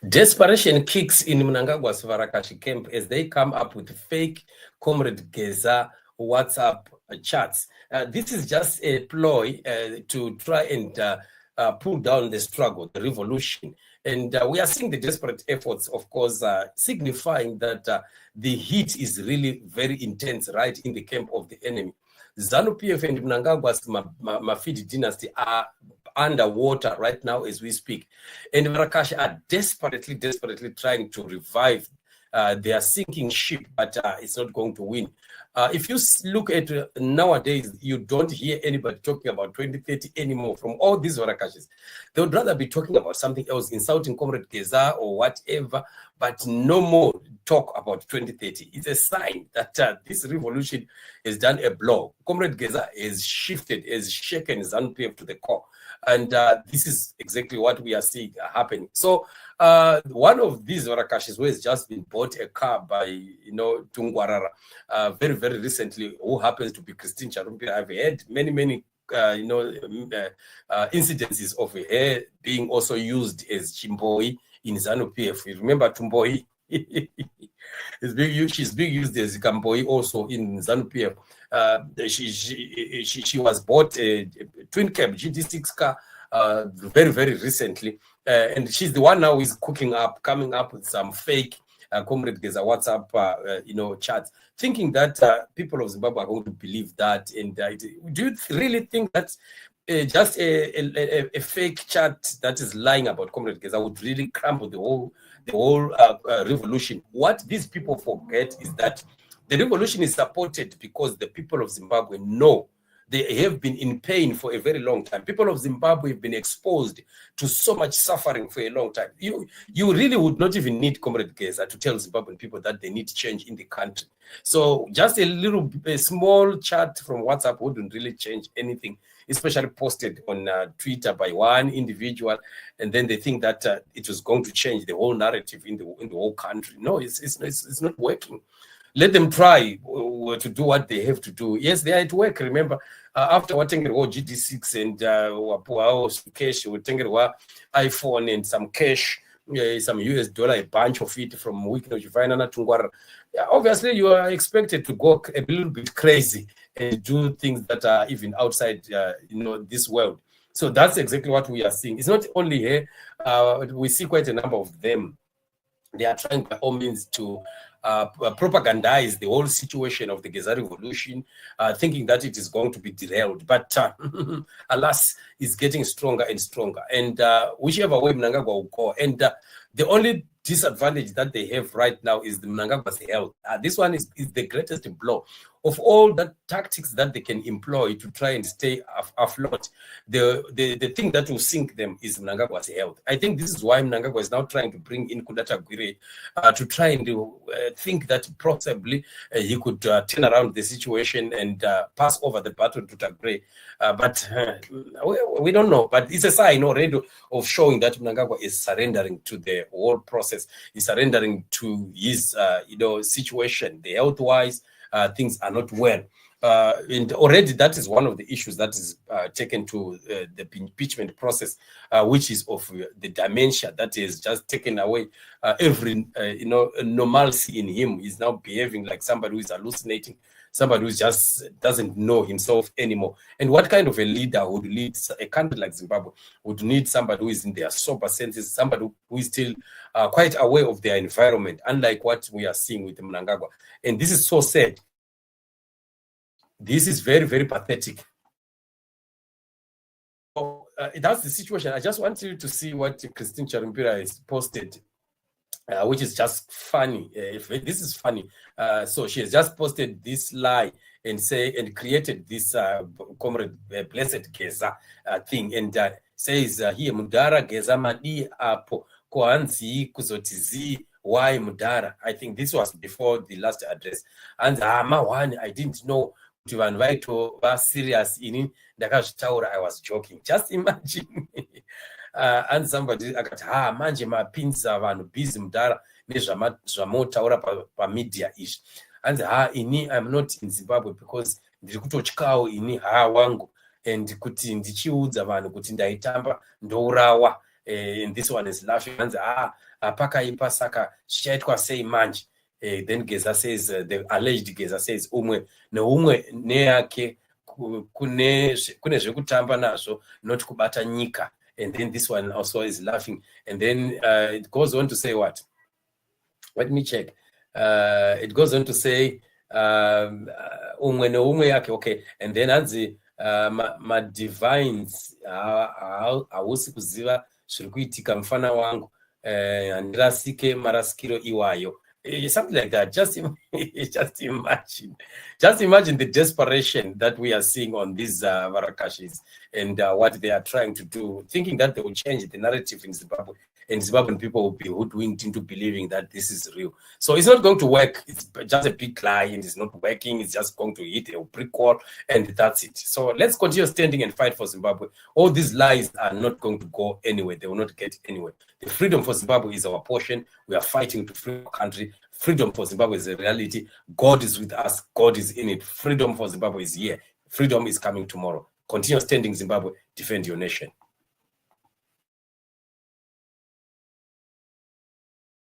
Desperation kicks in Mnangagwa's Varakashi camp as they come up with fake Comrade Geza WhatsApp chats. This is just a ploy to try and pull down the struggle, the revolution. And we are seeing the desperate efforts, of course, signifying that the heat is really very intense right in the camp of the enemy. ZANU-PF and Mnangagwa's Mafidi dynasty are underwater right now as we speak. And Varakashi are desperately trying to revive their sinking ship, but it's not going to win. If you look at nowadays, you don't hear anybody talking about 2030 anymore from all these Varakashis. They would rather be talking about something else, insulting Comrade Geza or whatever, but no more talk about 2030. It's a sign that this revolution has done a blow. Comrade Geza has shifted, has shaken ZANU-PF to the core. And this is exactly what we are seeing happening. So one of these Varakashis who has just been bought a car by, Tungwarara very recently, who happens to be Christine Charumpira. I've had many incidences of her being also used as Chimboi in ZANU-PF. You remember Tumboi? She's being used as Kamboi also in ZANU-PF. She was bought a twin cab GD6 car very recently, and she's the one now who is coming up with some fake Comrade Geza WhatsApp chats, thinking that people of Zimbabwe are going to believe that. And do you really think that just a fake chat that is lying about Comrade Geza would really crumble the whole revolution? What these people forget is that the revolution is supported because the people of Zimbabwe know they have been in pain for a very long time. People of Zimbabwe have been exposed to so much suffering for a long time. You really would not even need Comrade Geza to tell Zimbabwean people that they need change in the country. So just a small chat from WhatsApp wouldn't really change anything, especially posted on Twitter by one individual, and then they think that it was going to change the whole narrative in the whole country. No, it's not working. Let them try to do what they have to do. Yes, they are at work. Remember, after Watengerwa GD6 and cash, Watengerwa iPhone and some cash, some US dollar, a bunch of it from Wikino Jivaina Tungwara. Obviously, you are expected to go a little bit crazy and do things that are even outside, this world. So that's exactly what we are seeing. It's not only here. We see quite a number of them. They are trying by all means to propagandize the whole situation of the Geza revolution, thinking that it is going to be derailed. But alas, it's getting stronger and stronger. And whichever way Mnangagwa will go. And the only disadvantage that they have right now is the Mnangagwa's health. This one is the greatest blow. Of all the tactics that they can employ to try and stay afloat, the thing that will sink them is Mnangagwa's health. I think this is why Mnangagwa is now trying to bring in Kudata Gwire to try and think that possibly he could turn around the situation and pass over the baton to Tagre. But we don't know. But it's a sign already of showing that Mnangagwa is surrendering to the whole process. He's surrendering to his situation, the health-wise. Things are not well. And already that is one of the issues that is taken to the impeachment process, which is of the dementia that is just taken away every, normalcy in him. He's now behaving like somebody who is hallucinating, somebody who just doesn't know himself anymore. And what kind of a leader would lead a country like Zimbabwe? Would need somebody who is in their sober senses, somebody who is still quite aware of their environment, unlike what we are seeing with Mnangagwa. And this is so sad. This is very pathetic. So, that's the situation. I just want you to see what Christine Charumpira has posted, which is just funny. This is funny. So she has just posted this lie and created this Comrade Blessed Geza thing, and says here Mudara Geza Madi Apo Koanzi Kuzotizi. Why Mudara? I think this was before the last address. And one, I didn't know to invite to was serious in Dakashtaura. I was joking. Just imagine. and somebody akati manje mapinza vanhu busy mudhara nezvamotaura pamedia izvi. Anzi ini I'm not in Zimbabwe because ndiri kutotyawo ini wangu and kuti ndichiudza vanhu kuti ndaitamba ndourawa. And this one is laughing. Anzi pakaipa saka zvichaitwa sei manje? Then Geza says, the alleged Geza says, umwe neyake kune zvekutamba nazvo not kubata nyika. And then this one also is laughing. And then it goes on to say what? Let me check. It goes on to say, umwe yake, okay. And then anzi ma divines hausi kuziva zviri kuitika mfana wangu handirasike marasikiro iwayo. Something like that. Just imagine the desperation that we are seeing on these Varakashis and what they are trying to do, thinking that they will change the narrative in Zimbabwe, and Zimbabwean people will be hoodwinked into believing that this is real. So it's not going to work. It's just a big lie, and it's not working. It's just going to hit a brick wall, and that's it. So let's continue standing and fight for Zimbabwe. All these lies are not going to go anywhere. They will not get anywhere. The freedom for Zimbabwe is our portion. We are fighting to free our country. Freedom for Zimbabwe is a reality. God is with us. God is in it. Freedom for Zimbabwe is here. Freedom is coming tomorrow. Continue standing, Zimbabwe. Defend your nation.